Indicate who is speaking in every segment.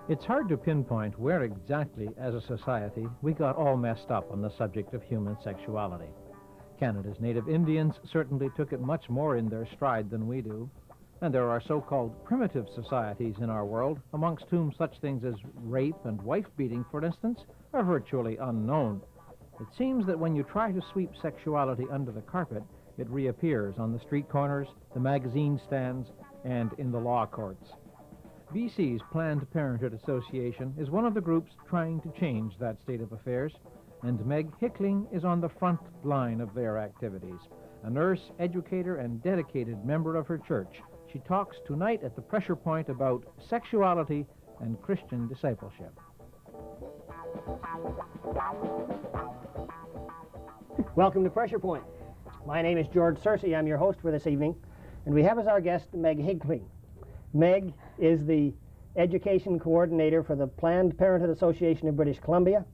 Speaker 1: It's hard to pinpoint where exactly, as a society, we got all messed up on the subject of human sexuality. Canada's native Indians certainly took it much more in their stride than we do, and there are so-called primitive societies in our world, amongst whom such things as rape and wife-beating, for instance, are virtually unknown. It seems that when you try to sweep sexuality under the carpet, it reappears on the street corners, the magazine stands, and in the law courts. BC's Planned Parenthood Association is one of the groups trying to change that state of affairs, and Meg Hickling is on the front line of their activities. A nurse, educator, and dedicated member of her church, she talks tonight at the Pressure Point about sexuality and Christian discipleship.
Speaker 2: Welcome to Pressure Point. My name is George Searcy. I'm your host for this evening, and we have as our guest Meg Hickling. Meg is the education coordinator for the Planned Parenthood Association of British Columbia,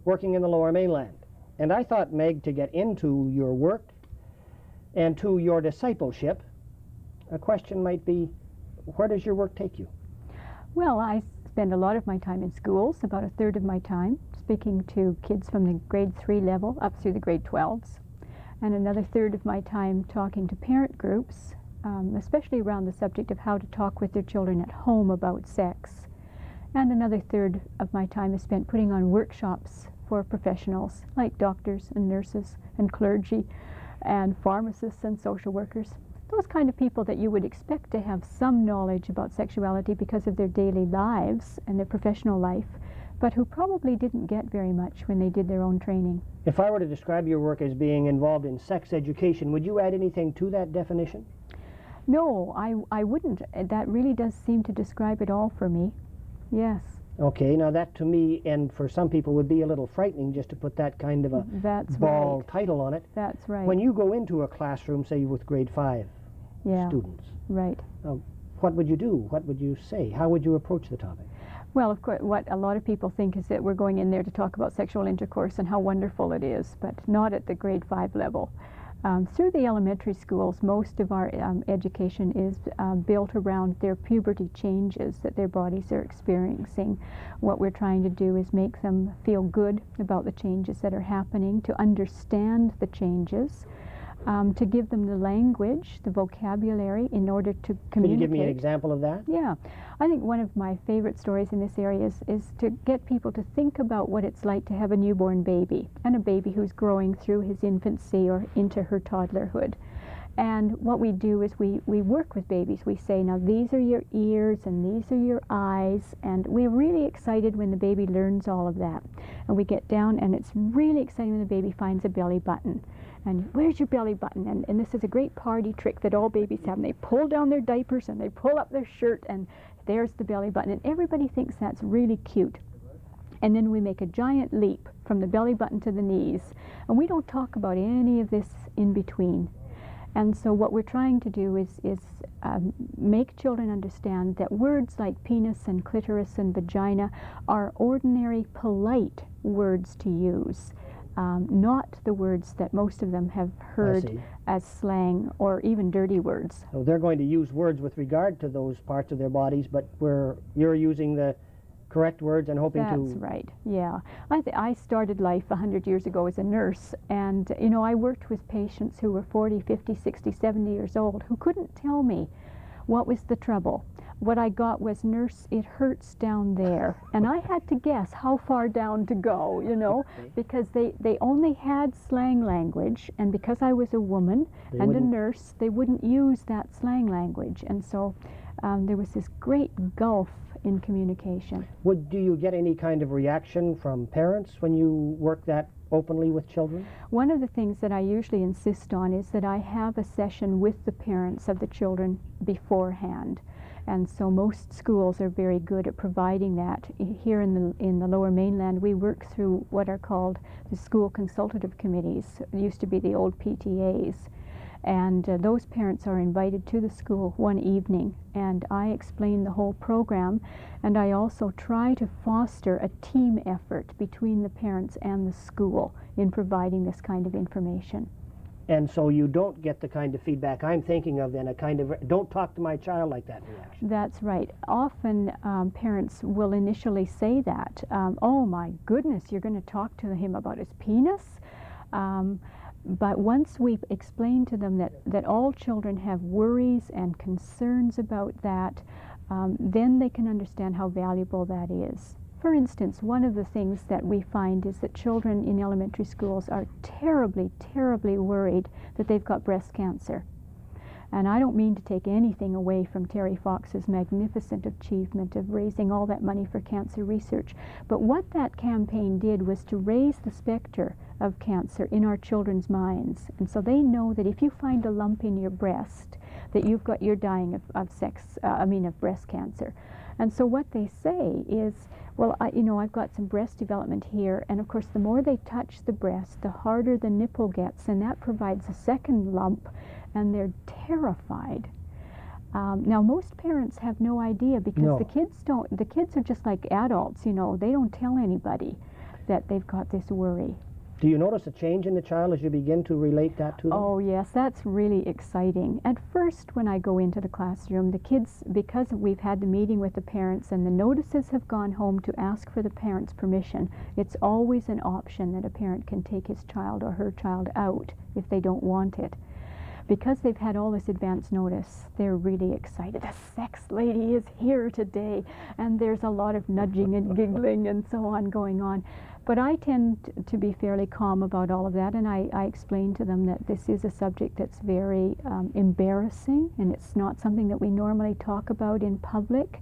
Speaker 2: working in the Lower Mainland. And I thought, Meg, to get into your work and to your discipleship, a question might be, where does your work take you?
Speaker 3: Well, I spend a lot of my time in schools, about a third of my time, speaking to kids from the grade 3 level up through the grade 12s, and another third of my time talking to parent groups, especially around the subject of how to talk with their children at home about sex. And another third of my time is spent putting on workshops for professionals like doctors and nurses and clergy and pharmacists and social workers. Those kind of people that you would expect to have some knowledge about sexuality because of their daily lives and their professional life, but who probably didn't get very much when they did their own training.
Speaker 2: If I were to describe your work as being involved in sex education, would you add anything to that definition?
Speaker 3: No, I wouldn't. That really does seem to describe it all for me. Yes.
Speaker 2: Okay, now that to me, and for some people, would be a little frightening just to put that kind of a bald title on it.
Speaker 3: That's right.
Speaker 2: When you go into a classroom, say with grade 5 students,
Speaker 3: right.
Speaker 2: What would you do? What would you say? How would you approach the topic?
Speaker 3: Well, of course, what a lot of people think is that we're going in there to talk about sexual intercourse and how wonderful it is, but not at the grade 5 level. Through the elementary schools, most of our education is built around their puberty changes that their bodies are experiencing. What we're trying to do is make them feel good about the changes that are happening, to understand the changes, to give them the language, the vocabulary in order to communicate.
Speaker 2: Can you give me an example of that?
Speaker 3: Yeah. I think one of my favorite stories in this area is to get people to think about what it's like to have a newborn baby, and a baby who's growing through his infancy or into her toddlerhood. And what we do is we work with babies. We say, now these are your ears and these are your eyes, and we're really excited when the baby learns all of that. And we get down, and it's really exciting when the baby finds a belly button. And where's your belly button? And this is a great party trick that all babies have. And they pull down their diapers and they pull up their shirt, and there's the belly button. And everybody thinks that's really cute. And then we make a giant leap from the belly button to the knees. And we don't talk about any of this in between. And so what we're trying to do is make children understand that words like penis and clitoris and vagina are ordinary, polite words to use. Not the words that most of them have heard as slang or even dirty words.
Speaker 2: So they're going to use words with regard to those parts of their bodies, but you're using the correct words and hoping to...
Speaker 3: That's right, yeah. I started life 100 years ago as a nurse, and you know, I worked with patients who were 40, 50, 60, 70 years old who couldn't tell me what was the trouble. What I got was, nurse, it hurts down there. And I had to guess how far down to go, you know, because they only had slang language, and because I was a woman and a nurse, they wouldn't use that slang language. And so there was this great gulf in communication.
Speaker 2: Do you get any kind of reaction from parents when you work that openly with children?
Speaker 3: One of the things that I usually insist on is that I have a session with the parents of the children beforehand. And so most schools are very good at providing that. Here in the Lower Mainland, we work through what are called the school consultative committees. It used to be the old PTAs. And those parents are invited to the school one evening, and I explain the whole program, and I also try to foster a team effort between the parents and the school in providing this kind of information.
Speaker 2: And so you don't get the kind of feedback I'm thinking of then, a kind of don't talk to my child like that reaction.
Speaker 3: That's right. Often parents will initially say that, oh my goodness, you're going to talk to him about his penis? But once we've explained to them that all children have worries and concerns about that, then they can understand how valuable that is. For instance, one of the things that we find is that children in elementary schools are terribly, terribly worried that they've got breast cancer. And I don't mean to take anything away from Terry Fox's magnificent achievement of raising all that money for cancer research. But what that campaign did was to raise the specter of cancer in our children's minds. And so they know that if you find a lump in your breast, that you're dying of breast cancer. And so what they say is, well, I've got some breast development here, and of course the more they touch the breast, the harder the nipple gets, and that provides a second lump, and they're terrified. Now most parents have no idea, because the kids are just like adults, they don't tell anybody that they've got this worry.
Speaker 2: Do you notice a change in the child as you begin to relate that to them?
Speaker 3: Oh yes, that's really exciting. At first, when I go into the classroom, the kids, because we've had the meeting with the parents and the notices have gone home to ask for the parents' permission, it's always an option that a parent can take his child or her child out if they don't want it. Because they've had all this advance notice, they're really excited. The sex lady is here today, and there's a lot of nudging and giggling and so on going on. But I tend to be fairly calm about all of that, and I explain to them that this is a subject that's very embarrassing, and it's not something that we normally talk about in public,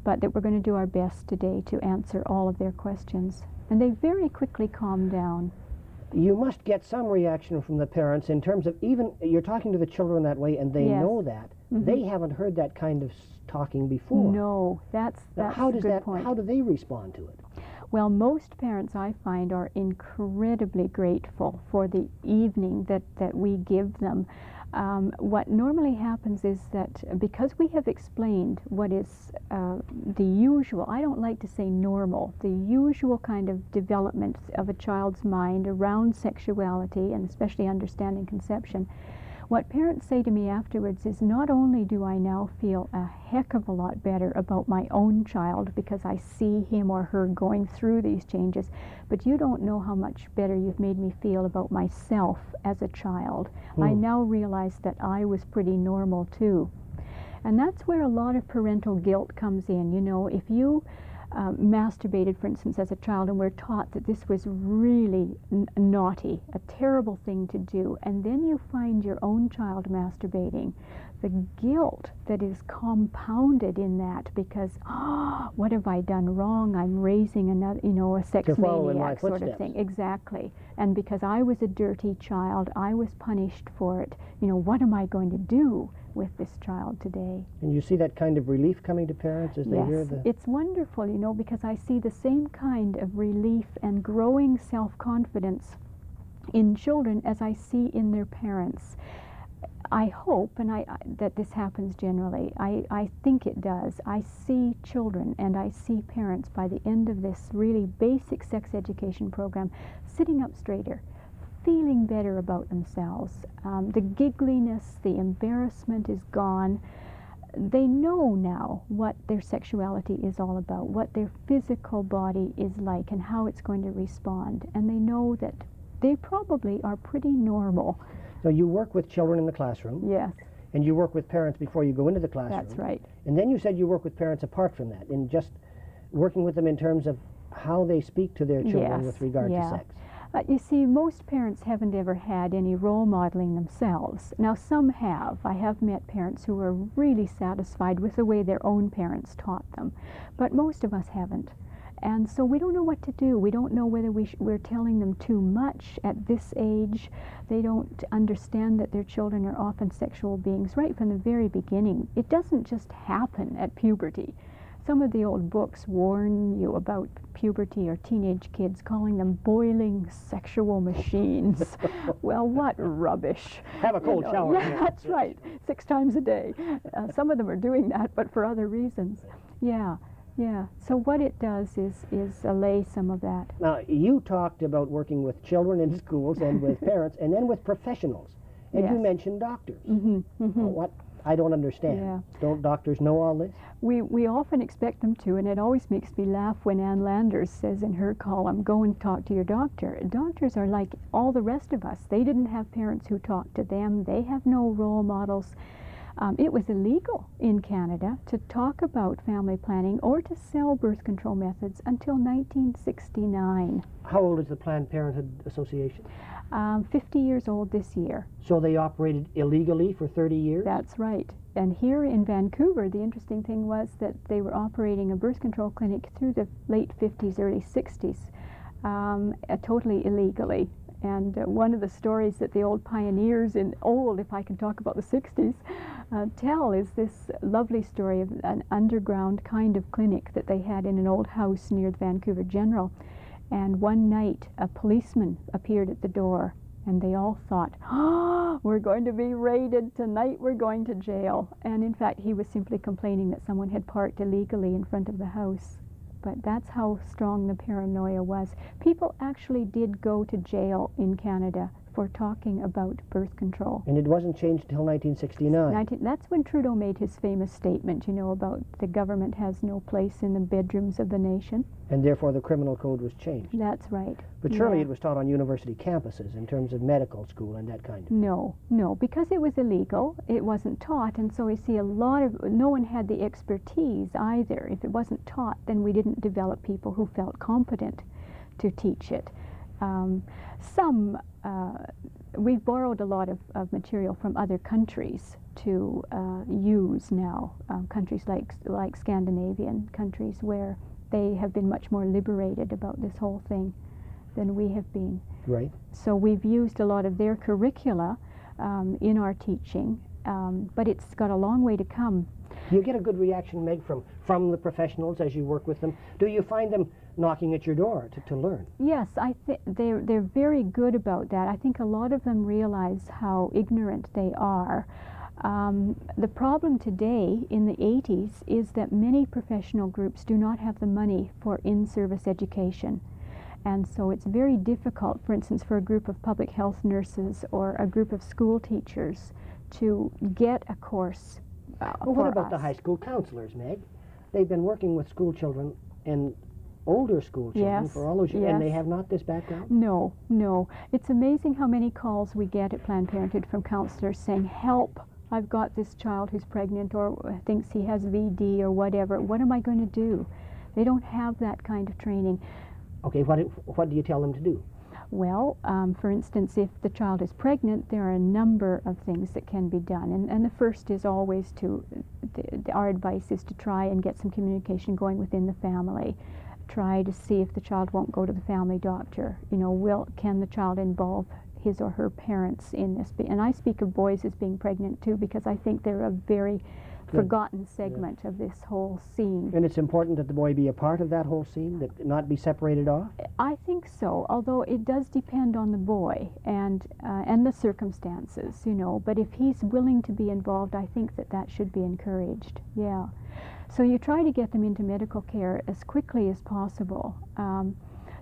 Speaker 3: but that we're going to do our best today to answer all of their questions. And they very quickly calm down.
Speaker 2: You must get some reaction from the parents in terms of, even you're talking to the children that way and they know that. Mm-hmm. They haven't heard that kind of talking before.
Speaker 3: No, that's a good point.
Speaker 2: How do they respond to it?
Speaker 3: Well, most parents, I find, are incredibly grateful for the evening that we give them. What normally happens is that because we have explained what is the usual, I don't like to say normal, the usual kind of development of a child's mind around sexuality and especially understanding conception, what parents say to me afterwards is, not only do I now feel a heck of a lot better about my own child because I see him or her going through these changes, but you don't know how much better you've made me feel about myself as a child. I now realize that I was pretty normal too. And that's where a lot of parental guilt comes in. If you masturbated, for instance, as a child, and we're taught that this was really naughty, a terrible thing to do, and then you find your own child masturbating, the guilt that is compounded in that, because what have I done wrong? I'm raising another, a sex maniac sort of thing. Exactly. And because I was a dirty child, I was punished for it. What am I going to do with this child today?
Speaker 2: And you see that kind of relief coming to parents as they hear the...
Speaker 3: It's wonderful, because I see the same kind of relief and growing self-confidence in children as I see in their parents. I hope, that this happens generally. I think it does. I see children and I see parents by the end of this really basic sex education program sitting up straighter, feeling better about themselves. The giggliness, the embarrassment is gone. They know now what their sexuality is all about, what their physical body is like and how it's going to respond. And they know that they probably are pretty normal.
Speaker 2: So you work with children in the classroom.
Speaker 3: Yes.
Speaker 2: And you work with parents before you go into the classroom.
Speaker 3: That's right.
Speaker 2: And then you said you work with parents apart from that, in just working with them in terms of how they speak to their children with regard to sex.
Speaker 3: You see, most parents haven't ever had any role modeling themselves. Now, some have. I have met parents who are really satisfied with the way their own parents taught them, but most of us haven't. And so we don't know what to do. We don't know whether we're telling them too much at this age. They don't understand that their children are often sexual beings right from the very beginning. It doesn't just happen at puberty. Some of the old books warn you about puberty or teenage kids, calling them boiling sexual machines. Well, what rubbish.
Speaker 2: Have a cold shower.
Speaker 3: Yeah, that's right. 6 times a day. Some of them are doing that, but for other reasons. Yeah, yeah. So what it does is allay some of that.
Speaker 2: Now, you talked about working with children in schools and with parents and then with professionals. And you
Speaker 3: Yes.
Speaker 2: mentioned doctors.
Speaker 3: Mm-hmm, mm-hmm.
Speaker 2: What? I don't understand.
Speaker 3: Yeah.
Speaker 2: Don't doctors know all this?
Speaker 3: We often expect them to, and it always makes me laugh when Ann Landers says in her column, go and talk to your doctor. Doctors are like all the rest of us. They didn't have parents who talked to them. They have no role models. It was illegal in Canada to talk about family planning or to sell birth control methods until 1969.
Speaker 2: How old is the Planned Parenthood Association?
Speaker 3: 50 years old this year.
Speaker 2: So they operated illegally for 30 years?
Speaker 3: That's right. And here in Vancouver, the interesting thing was that they were operating a birth control clinic through the late 50s, early 60s, totally illegally. And one of the stories that the old pioneers if I can talk about the 60s, tell is this lovely story of an underground kind of clinic that they had in an old house near the Vancouver General. And one night, a policeman appeared at the door, and they all thought, oh, we're going to be raided tonight, we're going to jail. And in fact, he was simply complaining that someone had parked illegally in front of the house. But that's how strong the paranoia was. People actually did go to jail in Canada for talking about birth control.
Speaker 2: And it wasn't changed until 1969.
Speaker 3: That's when Trudeau made his famous statement, about the government has no place in the bedrooms of the nation.
Speaker 2: And therefore the criminal code was changed.
Speaker 3: That's right.
Speaker 2: But surely
Speaker 3: Yeah.
Speaker 2: it was taught on university campuses in terms of medical school and that kind of.
Speaker 3: No, because it was illegal, it wasn't taught, and so we see no one had the expertise either. If it wasn't taught, then we didn't develop people who felt competent to teach it. We've borrowed a lot of material from other countries to use now, countries like Scandinavian countries where they have been much more liberated about this whole thing than we have been.
Speaker 2: Right.
Speaker 3: So we've used a lot of their curricula in our teaching, but it's got a long way to come.
Speaker 2: Do you get a good reaction, Meg, from the professionals as you work with them? Do you find them knocking at your door to learn?
Speaker 3: Yes, I think they're very good about that. I think a lot of them realize how ignorant they are. The problem today in the 80s is that many professional groups do not have the money for in-service education. And so it's very difficult, for instance, for a group of public health nurses or a group of school teachers to get a course
Speaker 2: Well, what about the high school counselors, Meg? They've been working with school children and older school children for all those years, and they have not this background?
Speaker 3: No. It's amazing how many calls we get at Planned Parenthood from counselors saying, help, I've got this child who's pregnant or thinks he has VD or whatever. What am I going to do? They don't have that kind of training.
Speaker 2: Okay, what do you tell them to do?
Speaker 3: Well, for instance, if the child is pregnant, there are a number of things that can be done. And the first is always our advice is to try and get some communication going within the family. Try to see if the child won't go to the family doctor. Can the child involve his or her parents in this? And I speak of boys as being pregnant too, because I think they're a very forgotten segment of this whole scene.
Speaker 2: And it's important that the boy be a part of that whole scene, that not be separated off?
Speaker 3: I think so, although it does depend on the boy and the circumstances, But if he's willing to be involved, I think that should be encouraged, yeah. So you try to get them into medical care as quickly as possible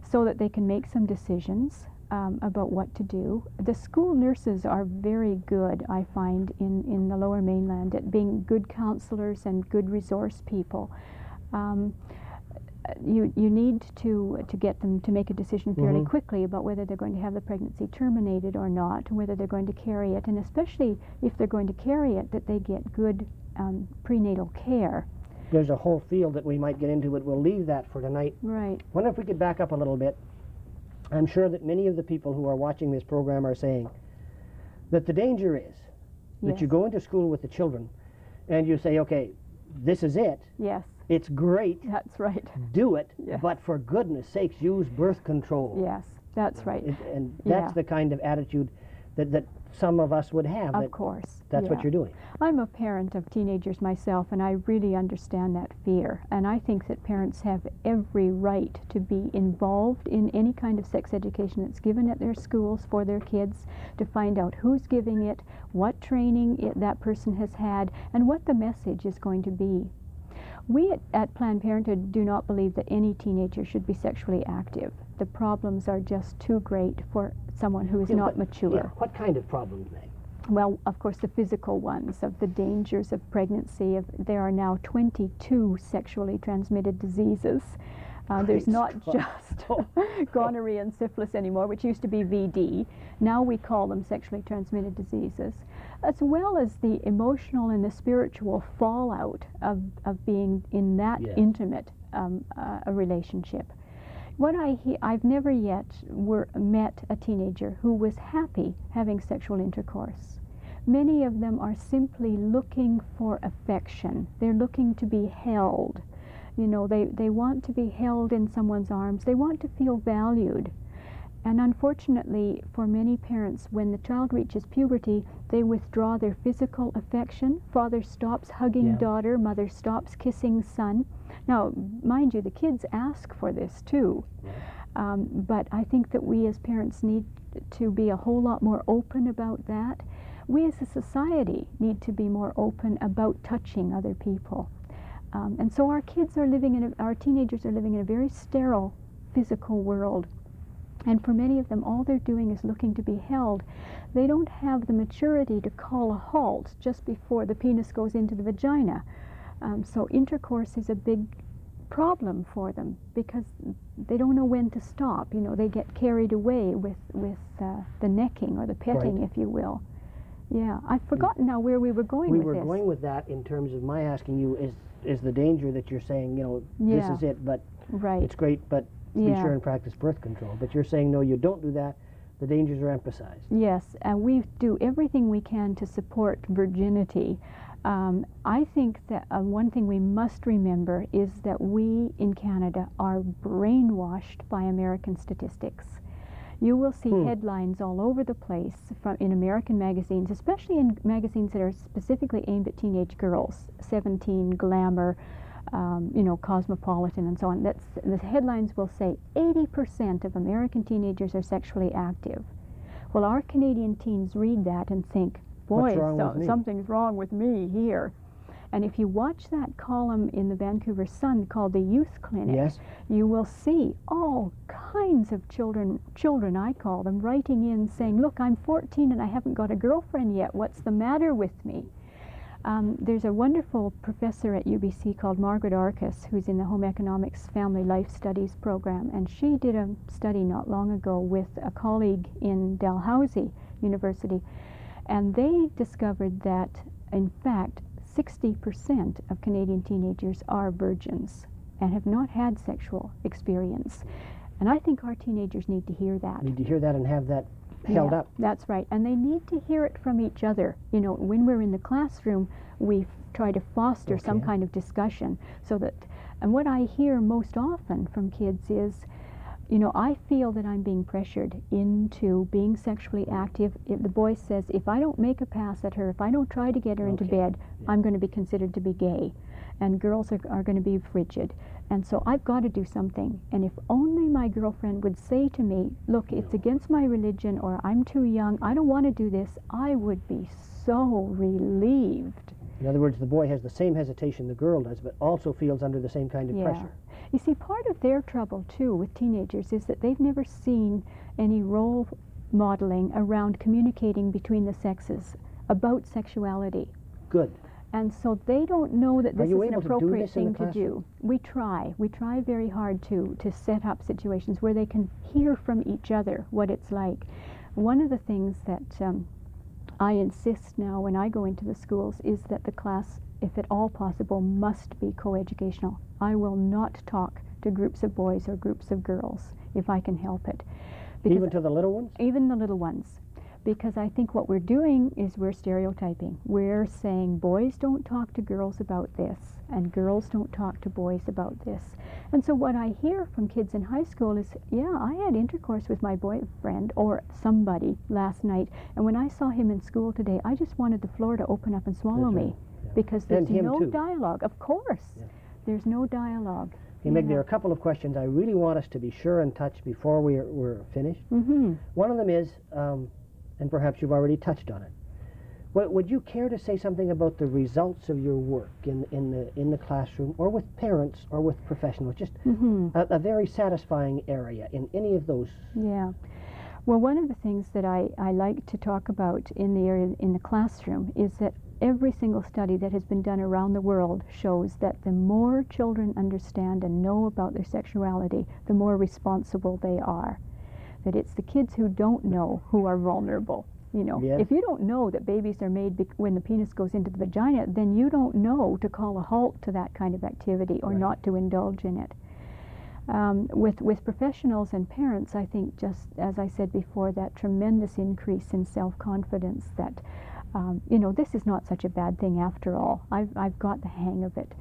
Speaker 3: so that they can make some decisions about what to do. The school nurses are very good, I find, in the Lower Mainland at being good counselors and good resource people. You need to get them to make a decision fairly quickly about whether they're going to have the pregnancy terminated or not, whether they're going to carry it, and especially if they're going to carry it, that they get good prenatal care.
Speaker 2: There's a whole field that we might get into, but we'll leave that for tonight.
Speaker 3: Right.
Speaker 2: I wonder if we could back up a little bit. I'm sure that many of the people who are watching this program are saying that the danger is that you go into school with the children and you say, okay, this is it.
Speaker 3: Yes.
Speaker 2: It's great.
Speaker 3: That's right.
Speaker 2: Do it,
Speaker 3: Yes.
Speaker 2: but for goodness sakes, use birth control.
Speaker 3: Yes, that's right.
Speaker 2: And that's the kind of attitude that some of us would have.
Speaker 3: Of course.
Speaker 2: That's what
Speaker 3: yeah.
Speaker 2: you're doing.
Speaker 3: I'm a parent of teenagers myself, and I really understand that fear. And I think that parents have every right to be involved in any kind of sex education that's given at their schools for their kids, to find out who's giving it, what training that person has had, and what the message is going to be. We at Planned Parenthood do not believe that any teenager should be sexually active. The problems are just too great for someone who is not mature.
Speaker 2: Yeah, what kind of problems, Meg?
Speaker 3: Well, of course, the physical ones, of the dangers of pregnancy. There are now 22 sexually transmitted diseases. There's not just gonorrhea and syphilis anymore, which used to be VD. Now we call them sexually transmitted diseases, as well as the emotional and the spiritual fallout of being in that intimate a relationship. What I've never yet met a teenager who was happy having sexual intercourse. Many of them are simply looking for affection. They're looking to be held. You know, they want to be held in someone's arms. They want to feel valued. And unfortunately, for many parents, when the child reaches puberty, they withdraw their physical affection. Father stops hugging daughter, mother stops kissing son. Now, mind you, the kids ask for this too. But I think that we as parents need to be a whole lot more open about that. We as a society need to be more open about touching other people. And so our teenagers are living in a very sterile physical world. And for many of them, all they're doing is looking to be held. They don't have the maturity to call a halt just before the penis goes into the vagina. So intercourse is a big problem for them because they don't know when to stop. You know, they get carried away with the necking or the petting, if you will. Yeah, I've forgotten now where we were going with this.
Speaker 2: We were going with that in terms of my asking you, is the danger that you're saying, you know, this is it, but it's great, but be sure and practice birth control. But you're saying, no, you don't do that. The dangers are emphasized.
Speaker 3: Yes, and we do everything we can to support virginity. I think that one thing we must remember is that we in Canada are brainwashed by American statistics. You will see headlines all over the place in American magazines, especially in magazines that are specifically aimed at teenage girls, 17, Glamour, you know, Cosmopolitan, and so on. The headlines will say 80% of American teenagers are sexually active. Well, our Canadian teens read that and think, boy, something's wrong with me here. And if you watch that column in the Vancouver Sun called the Youth Clinic, you will see all kinds of children I call them, writing in saying, look, I'm 14 and I haven't got a girlfriend yet. What's the matter with me? There's a wonderful professor at UBC called Margaret Arcus, who's in the Home Economics Family Life Studies program, and she did a study not long ago with a colleague in Dalhousie University, and they discovered that, in fact, 60% of Canadian teenagers are virgins and have not had sexual experience. And I think our teenagers need to hear that.
Speaker 2: Need to hear that and have that held up.
Speaker 3: That's right. And they need to hear it from each other. You know, when we're in the classroom, we try to foster some kind of discussion so that, and what I hear most often from kids is, you know, I feel that I'm being pressured into being sexually active. If the boy says, if I don't make a pass at her, if I don't try to get her into bed, I'm going to be considered to be gay. And girls are going to be frigid. And so I've got to do something. And if only my girlfriend would say to me, look, it's against my religion, or I'm too young, I don't want to do this, I would be so relieved.
Speaker 2: In other words, the boy has the same hesitation the girl does, but also feels under the same kind of pressure.
Speaker 3: You see, part of their trouble, too, with teenagers is that they've never seen any role modeling around communicating between the sexes about sexuality.
Speaker 2: Good.
Speaker 3: And so they don't know that this is an appropriate thing to
Speaker 2: do.
Speaker 3: We try very hard to set up situations where they can hear from each other what it's like. One of the things that I insist now when I go into the schools is that the class, if at all possible, must be coeducational. I will not talk to groups of boys or groups of girls if I can help it.
Speaker 2: Even to the little ones?
Speaker 3: Even the little ones. because I think what we're doing is we're stereotyping. We're saying boys don't talk to girls about this, and girls don't talk to boys about this. And so what I hear from kids in high school is, yeah, I had intercourse with my boyfriend or somebody last night, and when I saw him in school today, I just wanted the floor to open up and swallow me, because there's no dialogue. Of course, there's no dialogue.
Speaker 2: Hey, Meg, there are a couple of questions I really want us to be sure and touch before we're finished. One of them is, and perhaps you've already touched on it, would you care to say something about the results of your work in the classroom, or with parents, or with professionals? Just a very satisfying area in any of those.
Speaker 3: Yeah. Well, one of the things that I like to talk about in the area in the classroom is that every single study that has been done around the world shows that the more children understand and know about their sexuality, the more responsible they are. That it's the kids who don't know who are vulnerable. You know, if you don't know that babies are made when the penis goes into the vagina, then you don't know to call a halt to that kind of activity or not to indulge in it. With professionals and parents, I think, just as I said before, that tremendous increase in self-confidence that, you know, this is not such a bad thing after all. I've got the hang of it.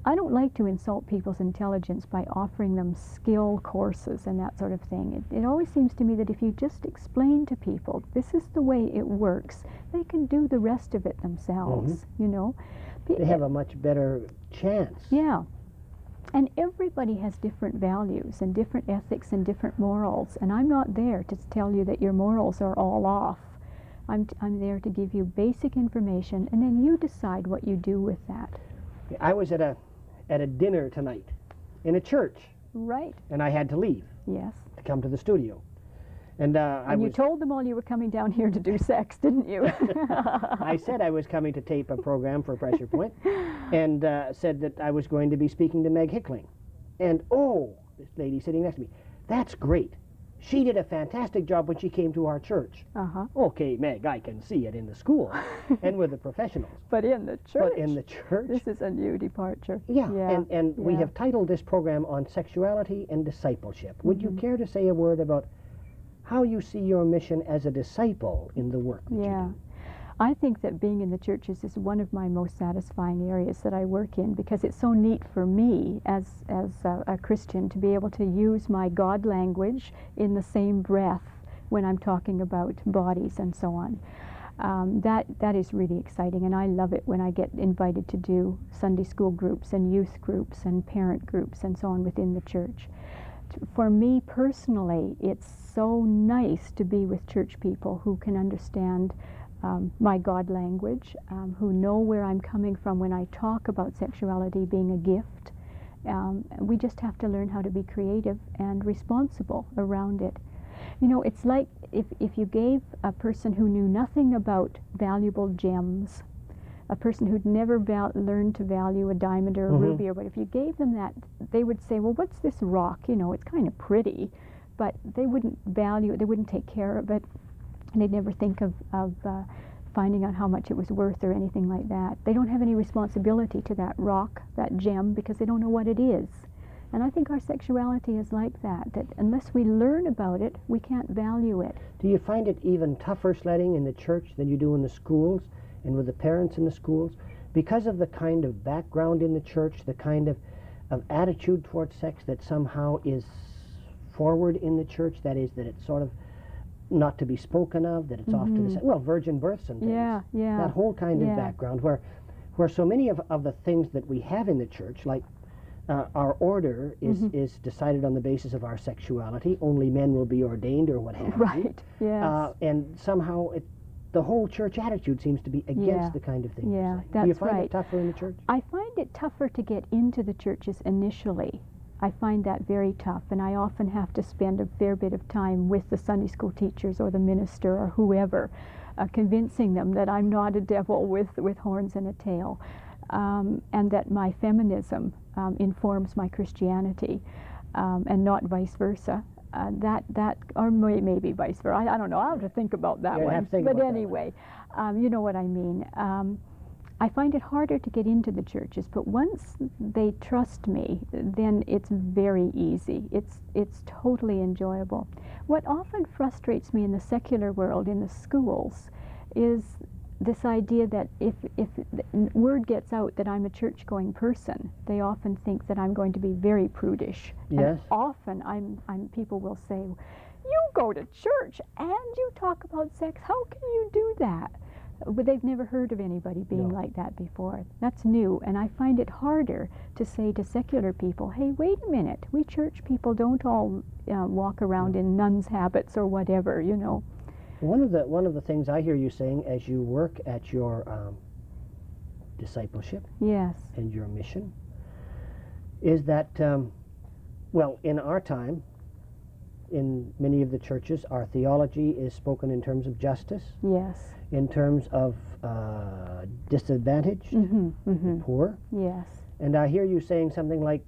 Speaker 3: I don't like to insult people's intelligence by offering them skill courses and that sort of thing. It always seems to me that if you just explain to people, this is the way it works, they can do the rest of it themselves, you know.
Speaker 2: They have a much better chance.
Speaker 3: Yeah. And everybody has different values and different ethics and different morals. And I'm not there to tell you that your morals are all off. I'm there to give you basic information, and then you decide what you do with that.
Speaker 2: I was at a dinner tonight in a church.
Speaker 3: Right.
Speaker 2: And I had to leave.
Speaker 3: Yes.
Speaker 2: To come to the studio. And
Speaker 3: you told them all you were coming down here to do sex, didn't you?
Speaker 2: I said I was coming to tape a program for Pressure Point, and said that I was going to be speaking to Meg Hickling. And this lady sitting next to me, that's great. She did a fantastic job when she came to our church. Okay, Meg, I can see it in the school and with the professionals.
Speaker 3: But in the church.
Speaker 2: But in the church.
Speaker 3: This is a new departure.
Speaker 2: And we have titled this program on Sexuality and Discipleship. Would you care to say a word about how you see your mission as a disciple in the work that you do?
Speaker 3: I think that being in the churches is one of my most satisfying areas that I work in, because it's so neat for me as a Christian to be able to use my God language in the same breath when I'm talking about bodies and so on. That is really exciting, and I love it when I get invited to do Sunday school groups and youth groups and parent groups and so on within the church. For me personally, it's so nice to be with church people who can understand my God language, who know where I'm coming from when I talk about sexuality being a gift. We just have to learn how to be creative and responsible around it. You know, it's like if you gave a person who knew nothing about valuable gems, a person who'd never learned to value a diamond or a ruby or what, if you gave them that, they would say, well, what's this rock? You know, it's kind of pretty, but they wouldn't value it, they wouldn't take care of it. And they'd never think of finding out how much it was worth or anything like that. They don't have any responsibility to that rock, that gem, because they don't know what it is. And I think our sexuality is like that unless we learn about it, we can't value it.
Speaker 2: Do you find it even tougher sledding in the church than you do in the schools and with the parents in the schools? Because of the kind of background in the church, the kind of attitude towards sex that somehow is forward in the church, that is, that it's sort of not to be spoken of, that it's off to the side. Well, virgin births and things. That whole kind of background where so many of the things that we have in the church, like our order is decided on the basis of our sexuality. Only men will be ordained or what have you.
Speaker 3: Right, yes.
Speaker 2: And somehow the whole church attitude seems to be against the kind of thing.
Speaker 3: Yeah, that's right.
Speaker 2: Do you find it tougher in the church?
Speaker 3: I find it tougher to get into the churches initially. I find that very tough, and I often have to spend a fair bit of time with the Sunday school teachers or the minister or whoever, convincing them that I'm not a devil with horns and a tail, and that my feminism informs my Christianity, and not vice versa. Or maybe vice versa. I don't know. I'll have to think about that one.
Speaker 2: But
Speaker 3: anyway, you know what I mean. I find it harder to get into the churches, but once they trust me, then it's very easy. It's totally enjoyable. What often frustrates me in the secular world, in the schools, is this idea that if the word gets out that I'm a church-going person, they often think that I'm going to be very prudish.
Speaker 2: Yes.
Speaker 3: And often people will say, "You go to church and you talk about sex. How can you do that?" But they've never heard of anybody being like that before. That's new, and I find it harder to say to secular people, "Hey, wait a minute. We church people don't all walk around in nuns' habits or whatever, you know."
Speaker 2: One of the things I hear you saying as you work at your discipleship
Speaker 3: Yes.
Speaker 2: and your mission is that, well, in our time, in many of the churches, our theology is spoken in terms of justice,
Speaker 3: Yes.
Speaker 2: in terms of disadvantaged, the poor.
Speaker 3: Yes.
Speaker 2: And I hear you saying something like,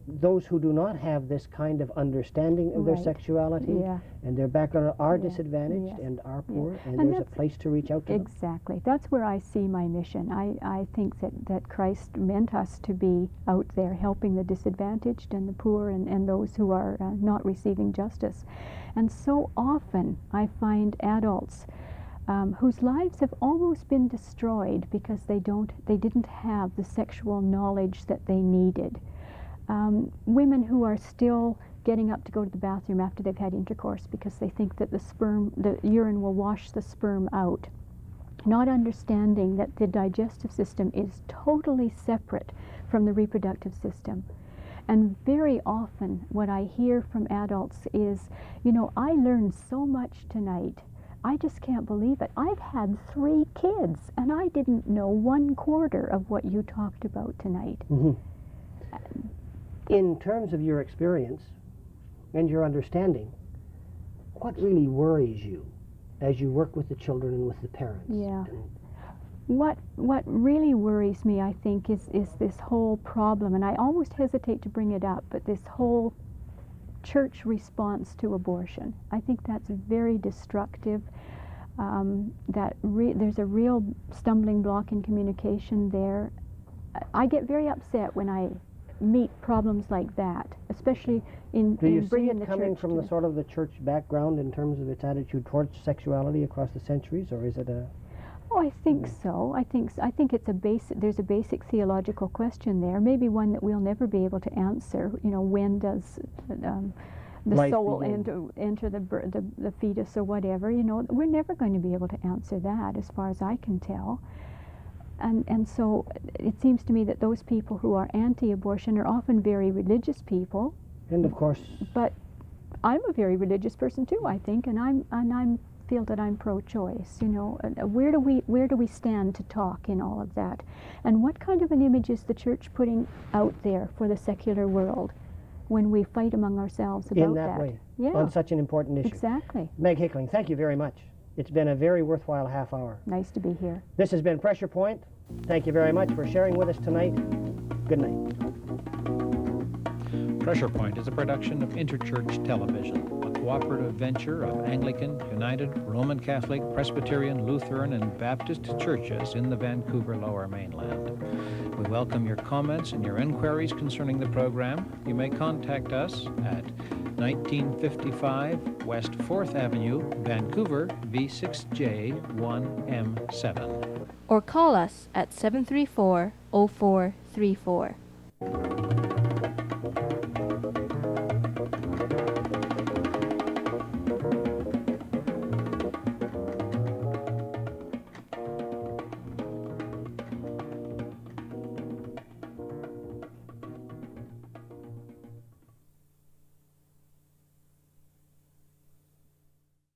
Speaker 2: those who do not have this kind of understanding of their
Speaker 3: Right.
Speaker 2: sexuality
Speaker 3: Yeah.
Speaker 2: and their background are
Speaker 3: Yeah.
Speaker 2: disadvantaged
Speaker 3: Yes.
Speaker 2: and are poor, and
Speaker 3: And
Speaker 2: there's a
Speaker 3: that's
Speaker 2: place to reach out to them.
Speaker 3: Exactly. That's where I see my mission. I think that Christ meant us to be out there helping the disadvantaged and the poor and those who are not receiving justice. And so often I find adults whose lives have almost been destroyed because they didn't have the sexual knowledge that they needed. Women who are still getting up to go to the bathroom after they've had intercourse because they think that the urine will wash the sperm out, not understanding that the digestive system is totally separate from the reproductive system. And very often what I hear from adults is, you know, I learned so much tonight. I just can't believe it. I've had 3 kids and I didn't know 1/4 of what you talked about tonight.
Speaker 2: Mm-hmm. In terms of your experience and your understanding, what really worries you as you work with the children and with the parents?
Speaker 3: Yeah. What really worries me, I think, is this whole problem, and I almost hesitate to bring it up, but this whole church response to abortion. I think that's very destructive. There's a real stumbling block in communication there. I get very upset when I meet problems like that, especially in
Speaker 2: Do you see
Speaker 3: bringing
Speaker 2: it
Speaker 3: the
Speaker 2: coming
Speaker 3: church
Speaker 2: from
Speaker 3: to
Speaker 2: the sort of the church background in terms of its attitude towards sexuality across the centuries, or is it a...
Speaker 3: Oh, I think so. I think it's there's a basic theological question there, maybe one that we'll never be able to answer. You know, when does the
Speaker 2: Life
Speaker 3: soul
Speaker 2: begin.
Speaker 3: enter the fetus or whatever? You know, we're never going to be able to answer that, as far as I can tell. And so it seems to me that those people who are anti-abortion are often very religious people.
Speaker 2: And of course...
Speaker 3: But I'm a very religious person too, I think, and I'm feel that I'm pro-choice. You know, where do we stand to talk in all of that? And what kind of an image is the church putting out there for the secular world when we fight among ourselves about
Speaker 2: in that way,
Speaker 3: Yeah,
Speaker 2: on such an important issue.
Speaker 3: exactly.
Speaker 2: Meg Hickling, thank you very much. It's been a very worthwhile half hour.
Speaker 3: Nice to be here.
Speaker 2: This has been Pressure Point. Thank you very much for sharing with us tonight. Good night.
Speaker 1: Pressure Point is a production of Interchurch Television, a cooperative venture of Anglican, United, Roman Catholic, Presbyterian, Lutheran, and Baptist churches in the Vancouver Lower Mainland. We welcome your comments and your inquiries concerning the program. You may contact us at 1955 West 4th Avenue, Vancouver, V6J1M7.
Speaker 4: Or call us at 734-0434.